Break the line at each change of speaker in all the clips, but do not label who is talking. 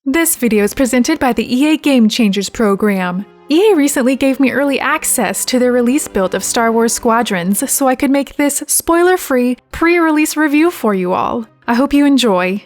This video is presented by the EA Game Changers program. EA recently gave me early access to their release build of Star Wars Squadrons, so I could make this spoiler-free, pre-release review for you all. I hope you enjoy.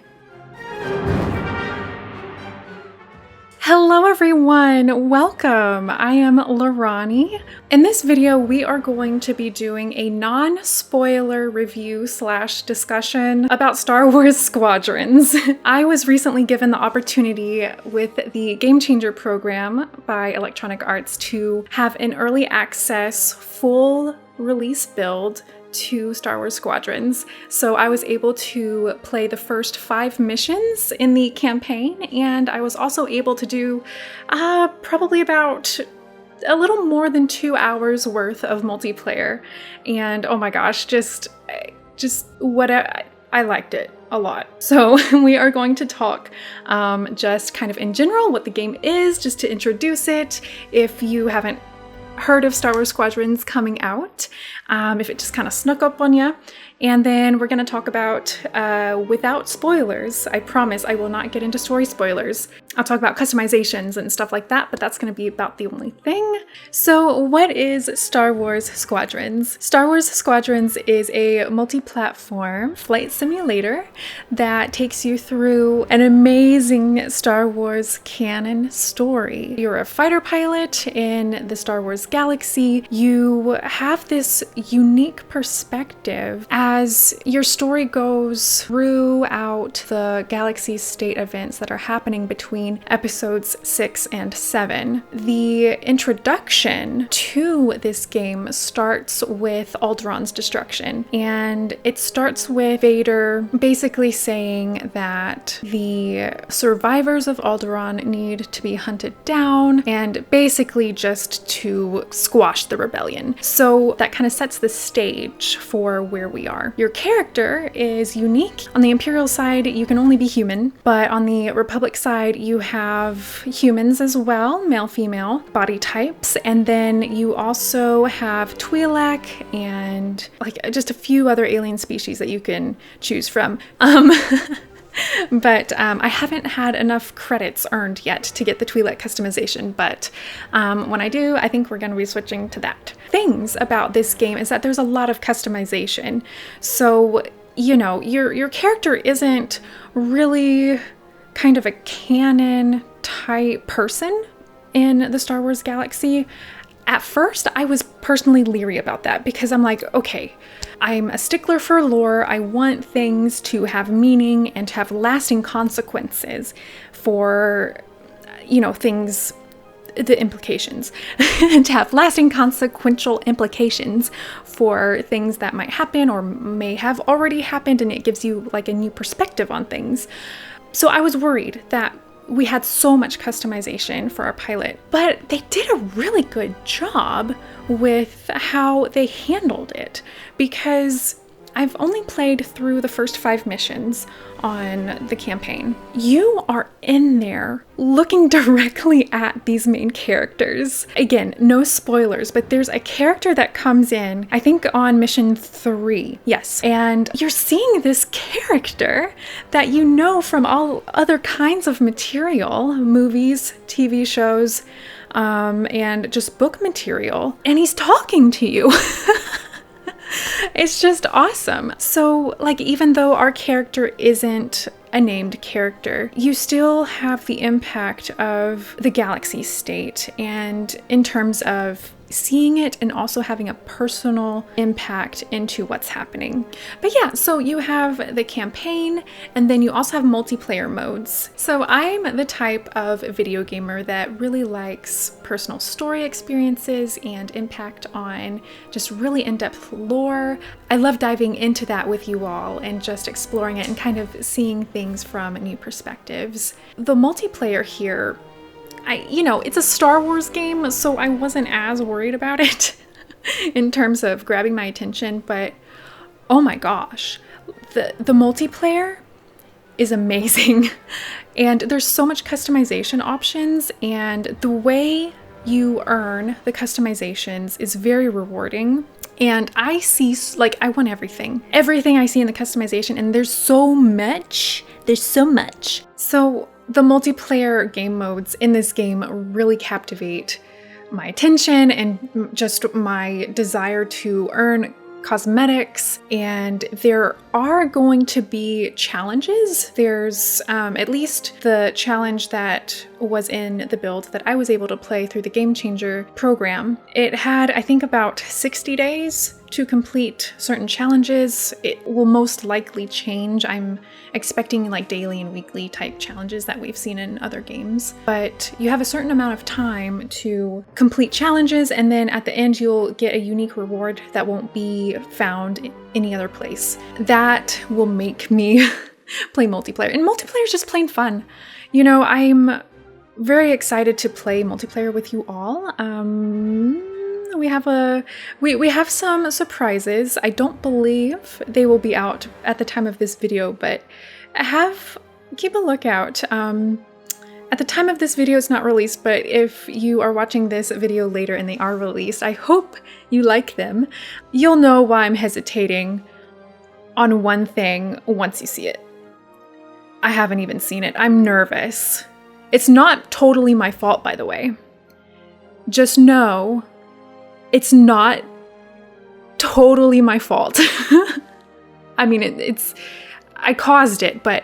Hello everyone, welcome! I am Lorani. In this video, we are going to be doing a non-spoiler review / discussion about Star Wars Squadrons. I was recently given the opportunity with the Game Changer program by Electronic Arts to have an early access full release build to Star Wars Squadrons. So I was able to play the first 5 missions in the campaign, and I was also able to do probably about a little more than 2 hours worth of multiplayer. And oh my gosh, just what I liked it a lot. So we are going to talk just kind of in general what the game is, just to introduce it if you haven't heard of Star Wars Squadrons coming out, if it just kind of snuck up on you. And then we're going to talk about, without spoilers, I promise I will not get into story spoilers. I'll talk about customizations and stuff like that, but that's going to be about the only thing. So what is Star Wars Squadrons? Star Wars Squadrons is a multi-platform flight simulator that takes you through an amazing Star Wars canon story. You're a fighter pilot in the Star Wars galaxy. You have this unique perspective as your story goes throughout the galaxy state events that are happening between episodes 6 and 7. The introduction to this game starts with Alderaan's destruction, and it starts with Vader basically saying that the survivors of Alderaan need to be hunted down and basically just to squash the rebellion. So that kind of sets the stage for where we are. Your character is unique. On the Imperial side, you can only be human, but on the Republic side, you have humans as well, male, female body types, and then you also have Twi'lek and like just a few other alien species that you can choose from. But I haven't had enough credits earned yet to get the Twi'lek customization, but when I do, I think we're going to be switching to that. Things about this game is that there's a lot of customization. So, you know, your character isn't really kind of a canon type person in the Star Wars galaxy. At first, I was personally leery about that because I'm like, okay, I'm a stickler for lore. I want things to have meaning and to have lasting consequences for, you know, things, the implications, to have lasting consequential implications for things that might happen or may have already happened, and it gives you like a new perspective on things. So I was worried that we had so much customization for our pilot, but they did a really good job with how they handled it, because I've only played through the first 5 missions on the campaign. You are in there looking directly at these main characters. Again, no spoilers, but there's a character that comes in, I think on mission 3, yes, and you're seeing this character that you know from all other kinds of material, movies, TV shows, and just book material, and he's talking to you. It's just awesome. So, like, even though our character isn't a named character, you still have the impact of the galaxy state, and in terms of seeing it and also having a personal impact into what's happening. But yeah, so you have the campaign, and then you also have multiplayer modes. So I'm the type of video gamer that really likes personal story experiences and impact on just really in-depth lore. I love diving into that with you all and just exploring it and kind of seeing things from new perspectives. The multiplayer here, it's a Star Wars game, so I wasn't as worried about it in terms of grabbing my attention, but oh my gosh, the multiplayer is amazing. And there's so much customization options, and the way you earn the customizations is very rewarding. And I see, like, I want everything I see in the customization, and there's so much. So the multiplayer game modes in this game really captivate my attention and just my desire to earn cosmetics, and there are going to be challenges. There's at least the challenge that was in the build that I was able to play through the Game Changer program. It had, I think, about 60 days to complete certain challenges. It will most likely change. I'm expecting like daily and weekly type challenges that we've seen in other games. But you have a certain amount of time to complete challenges, and then at the end you'll get a unique reward that won't be found any other place. That will make me play multiplayer. And multiplayer is just plain fun. You know, I'm very excited to play multiplayer with you all. We have some surprises. I don't believe they will be out at the time of this video, but keep a lookout. At the time of this video, it's not released, but if you are watching this video later and they are released, I hope you like them. You'll know why I'm hesitating on one thing once you see it. I haven't even seen it. I'm nervous. It's not totally my fault, by the way. Just know it's not totally my fault. I mean, I caused it, but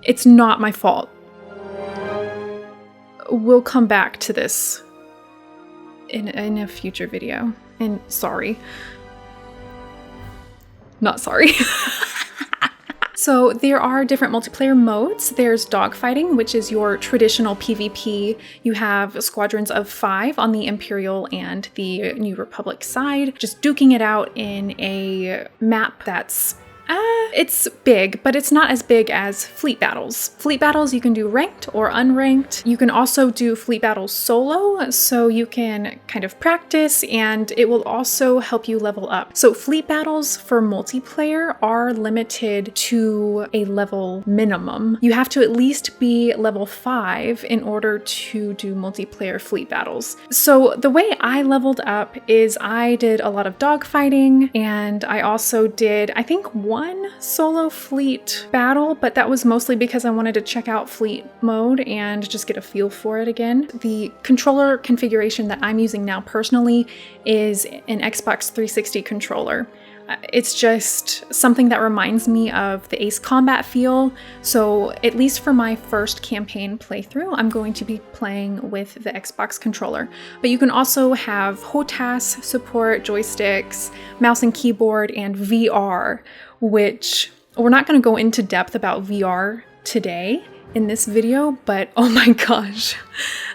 it's not my fault. We'll come back to this in a future video. And sorry. Not sorry. So there are different multiplayer modes. There's dogfighting, which is your traditional PvP. You have squadrons of 5 on the Imperial and the New Republic side, just duking it out in a map that's it's big, but it's not as big as fleet battles. Fleet battles you can do ranked or unranked. You can also do fleet battles solo, so you can kind of practice, and it will also help you level up. So fleet battles for multiplayer are limited to a level minimum. You have to at least be level 5 in order to do multiplayer fleet battles. So the way I leveled up is I did a lot of dogfighting, and I also did, I think, one solo fleet battle, but that was mostly because I wanted to check out fleet mode and just get a feel for it again. The controller configuration that I'm using now personally is an Xbox 360 controller. It's just something that reminds me of the Ace Combat feel. So at least for my first campaign playthrough, I'm going to be playing with the Xbox controller. But you can also have HOTAS support, joysticks, mouse and keyboard, and VR, which we're not going to go into depth about VR today in this video, but oh my gosh,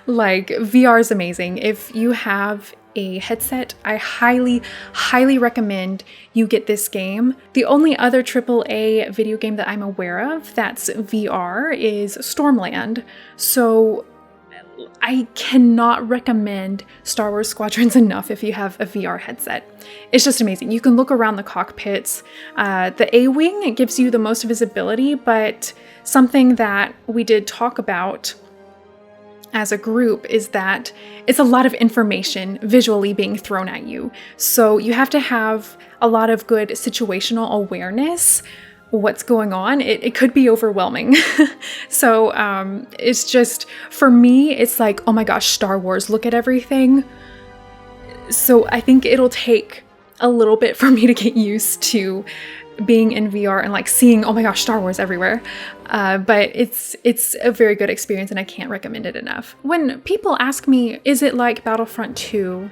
like VR is amazing. If you have a headset, I highly recommend you get this game. The only other AAA video game that I'm aware of that's VR is Stormland. So I cannot recommend Star Wars Squadrons enough if you have a VR headset. It's just amazing. You can look around the cockpits. The A-Wing gives you the most visibility, but something that we did talk about as a group is that it's a lot of information visually being thrown at you. So you have to have a lot of good situational awareness. What's going on, it could be overwhelming. So it's just, for me, it's like, oh my gosh, Star Wars, look at everything. So I think it'll take a little bit for me to get used to being in VR and like seeing, oh my gosh, Star Wars everywhere. But it's a very good experience and I can't recommend it enough. When people ask me, is it like Battlefront 2?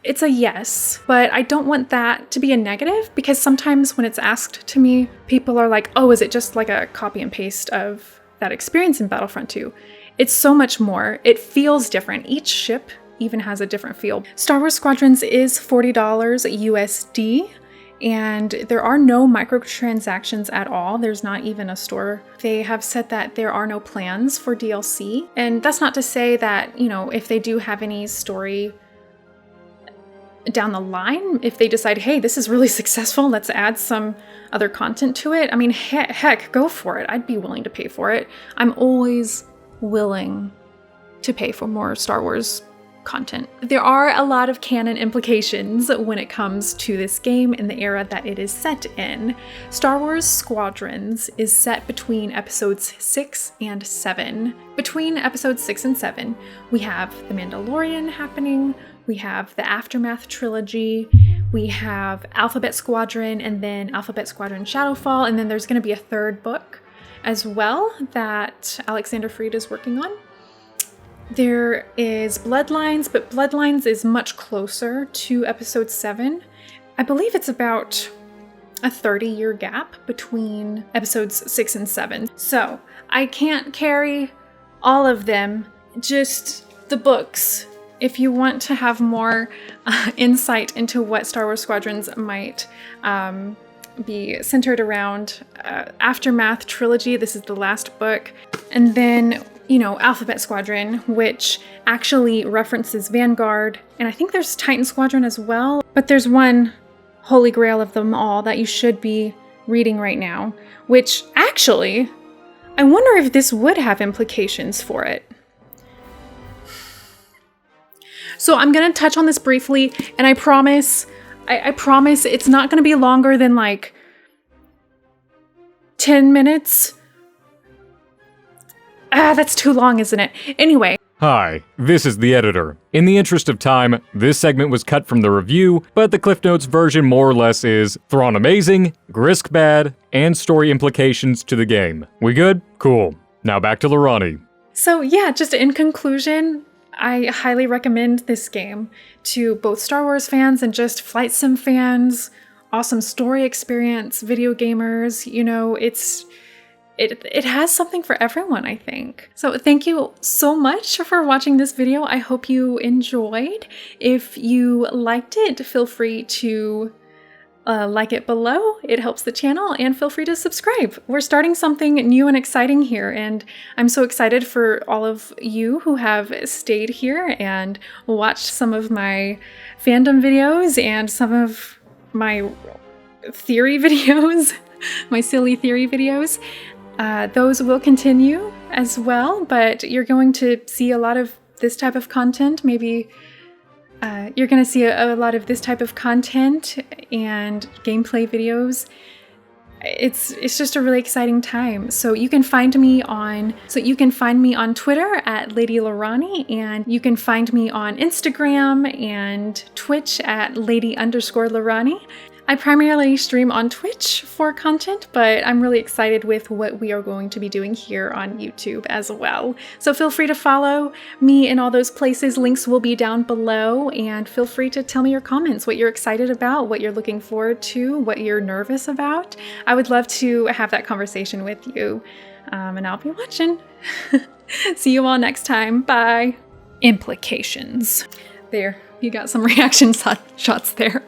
It's a yes, but I don't want that to be a negative, because sometimes when it's asked to me, people are like, oh, is it just like a copy and paste of that experience in Battlefront 2? It's so much more. It feels different. Each ship even has a different feel. Star Wars Squadrons is $40 USD. And there are no microtransactions at all. There's not even a store. They have said that there are no plans for DLC. And that's not to say that, you know, if they do have any story down the line, if they decide, hey, this is really successful, let's add some other content to it. I mean, heck, go for it. I'd be willing to pay for it. I'm always willing to pay for more Star Wars content. There are a lot of canon implications when it comes to this game and the era that it is set in. Star Wars Squadrons is set between episodes 6 and 7. Between episodes 6 and 7, we have The Mandalorian happening, we have the Aftermath trilogy, we have Alphabet Squadron, and then Alphabet Squadron Shadowfall, and then there's going to be a third book as well that Alexander Freed is working on. There is Bloodlines, but Bloodlines is much closer to episode 7. I believe it's about a 30-year gap between episodes 6 and 7. So I can't carry all of them, just the books. If you want to have more insight into what Star Wars Squadrons might be centered around, Aftermath trilogy, this is the last book. And then Alphabet Squadron, which actually references Vanguard, and I think there's Titan Squadron as well, but there's one holy grail of them all that you should be reading right now, which actually, I wonder if this would have implications for it. So I'm going to touch on this briefly, and I promise it's not going to be longer than like 10 minutes. That's too long, isn't it? Anyway.
Hi, this is the editor. In the interest of time, this segment was cut from the review, but the Cliff Notes version more or less is Thrawn amazing, Grisk bad, and story implications to the game. We good? Cool. Now back to Lorani.
So yeah, just in conclusion, I highly recommend this game to both Star Wars fans and just flight sim fans, awesome story experience, video gamers, It has something for everyone, I think. So thank you so much for watching this video. I hope you enjoyed. If you liked it, feel free to like it below. It helps the channel, and feel free to subscribe. We're starting something new and exciting here, and I'm so excited for all of you who have stayed here and watched some of my fandom videos and some of my theory videos, my silly theory videos. Those will continue as well, but you're going to see a lot of this type of content. Maybe you're going to see a lot of this type of content and gameplay videos. It's just a really exciting time. So you can find me on Twitter at Lady Lorani, and you can find me on Instagram and Twitch at Lady_Lorani. I primarily stream on Twitch for content, but I'm really excited with what we are going to be doing here on YouTube as well. So feel free to follow me in all those places. Links will be down below, and feel free to tell me your comments, what you're excited about, what you're looking forward to, what you're nervous about. I would love to have that conversation with you, and I'll be watching. See you all next time. Bye. Implications. There, you got some reaction shots there.